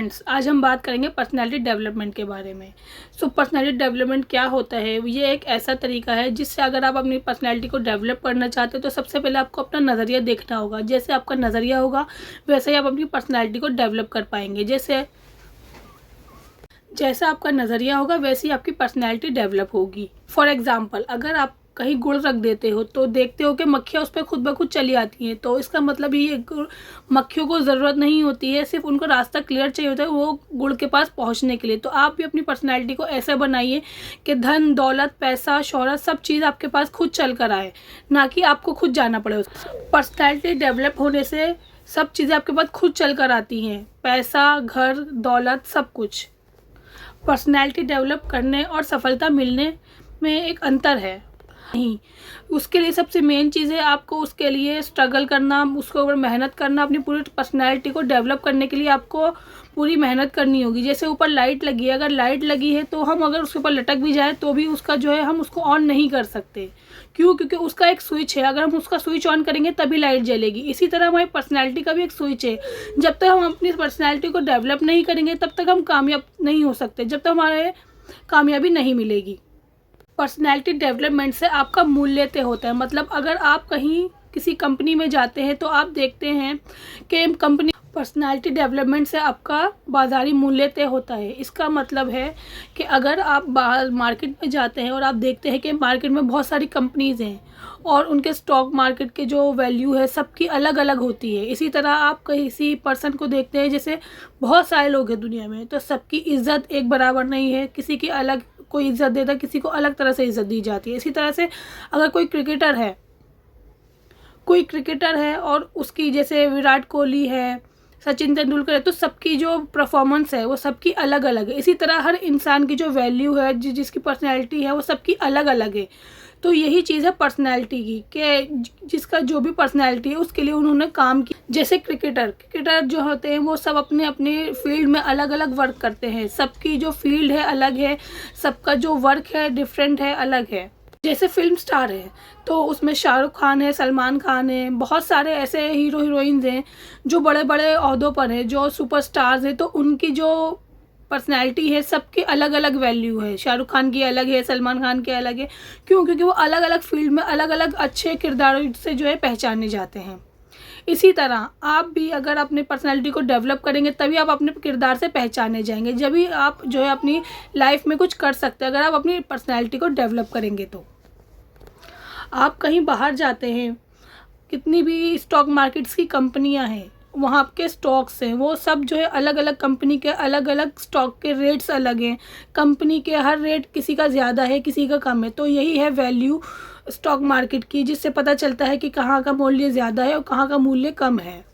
Friends, आज हम बात करेंगे पर्सनालिटी डेवलपमेंट के बारे में। पर्सनालिटी डेवलपमेंट क्या होता है? ये एक ऐसा तरीका है जिससे अगर आप अपनी पर्सनालिटी को डेवलप करना चाहते हो तो सबसे पहले आपको अपना नज़रिया देखना होगा। जैसे आपका नज़रिया होगा वैसे ही आप अपनी पर्सनालिटी को डेवलप कर पाएंगे। जैसा आपका नज़रिया होगा वैसे ही आपकी पर्सनैलिटी डेवलप होगी। फॉर एग्ज़ाम्पल, अगर आप कहीं गुड़ रख देते हो तो देखते हो कि मक्खियाँ उस पर खुद ब खुद चली आती हैं, तो इसका मतलब ये मक्खियों को ज़रूरत नहीं होती है, सिर्फ उनको रास्ता क्लियर चाहिए होता है वो गुड़ के पास पहुंचने के लिए। तो आप भी अपनी पर्सनैलिटी को ऐसे बनाइए कि धन दौलत पैसा शोहरत सब चीज़ आपके पास खुद चल कर आए, ना कि आपको खुद जाना पड़े। पर्सनैलिटी डेवलप होने से सब चीज़ें आपके पास खुद चल कर आती हैं, पैसा घर दौलत सब कुछ। पर्सनैलिटी डेवलप करने और सफलता मिलने में एक अंतर है नहीं। उसके लिए सबसे मेन चीज़ है आपको उसके लिए स्ट्रगल करना, उसके ऊपर मेहनत करना। अपनी पूरी पर्सनैलिटी को डेवलप करने के लिए आपको पूरी मेहनत करनी होगी। जैसे ऊपर लाइट लगी है, अगर लाइट लगी है तो हम अगर उसके ऊपर लटक भी जाए तो भी उसका जो है हम उसको ऑन नहीं कर सकते। क्यों? क्योंकि उसका एक स्विच है, अगर हम उसका स्विच ऑन करेंगे तभी लाइट जलेगी। इसी तरह हमारी पर्सनैलिटी का भी एक स्विच है। जब तक हम अपनी पर्सनैलिटी को डेवलप नहीं करेंगे तब तक हम कामयाब नहीं हो सकते, जब तक हमारे कामयाबी नहीं मिलेगी। पर्सनैलिटी डेवलपमेंट से आपका मूल्य तय होता है। मतलब अगर आप कहीं किसी कंपनी में जाते हैं तो आप देखते हैं कि कंपनी पर्सनैलिटी डेवलपमेंट से आपका बाज़ारी मूल्य तय होता है। इसका मतलब है कि अगर आप बाहर मार्केट में जाते हैं और आप देखते हैं कि मार्केट में बहुत सारी कंपनीज़ हैं और उनके स्टॉक मार्केट के जो वैल्यू है सबकी अलग अलग होती है। इसी तरह आप किसी पर्सन को देखते हैं, जैसे बहुत सारे लोग हैं दुनिया में, तो सबकी इज़्ज़त एक बराबर नहीं है। किसी की अलग कोई इज़्ज़त देता है, किसी को अलग तरह से इज़्ज़त दी जाती है। इसी तरह से अगर कोई क्रिकेटर है और उसकी जैसे विराट कोहली है, सचिन तेंदुलकर है, तो सबकी जो परफॉर्मेंस है वो सबकी अलग अलग है। इसी तरह हर इंसान की जो वैल्यू है, जिसकी पर्सनैलिटी है वो सबकी अलग अलग है। तो यही चीज़ है पर्सनैलिटी की कि जिसका जो भी पर्सनैलिटी है उसके लिए उन्होंने काम किया। जैसे क्रिकेटर जो होते हैं वो सब अपने अपने फील्ड में अलग अलग वर्क करते हैं। सबकी जो फील्ड है अलग है, सबका जो वर्क है डिफरेंट है, अलग है। जैसे फिल्म स्टार है तो उसमें शाहरुख खान है, सलमान खान है, बहुत सारे ऐसे हीरो हीरोइंस हैं जो बड़े बड़े ओहदों पर हैं, जो सुपरस्टार्स हैं। तो उनकी जो पर्सनैलिटी है सबकी अलग अलग वैल्यू है। शाहरुख खान की अलग है, सलमान खान की अलग है। क्यों? क्योंकि वो अलग अलग फील्ड में अलग अलग अच्छे किरदारों से जो है पहचाने जाते हैं। इसी तरह आप भी अगर अपनी पर्सनैलिटी को डेवलप करेंगे तभी आप अपने किरदार से पहचाने जाएंगे, जब भी आप जो है अपनी लाइफ में कुछ कर सकते हैं। अगर आप अपनी पर्सनैलिटी को डेवलप करेंगे तो आप कहीं बाहर जाते हैं, कितनी भी स्टॉक मार्केट्स की कंपनियां हैं, वहाँ के स्टॉक्स हैं, वो सब जो है अलग अलग कंपनी के अलग अलग स्टॉक के रेट्स अलग हैं। कंपनी के हर रेट किसी का ज़्यादा है किसी का कम है। तो यही है वैल्यू स्टॉक मार्केट की, जिससे पता चलता है कि कहाँ का मूल्य ज़्यादा है और कहाँ का मूल्य कम है।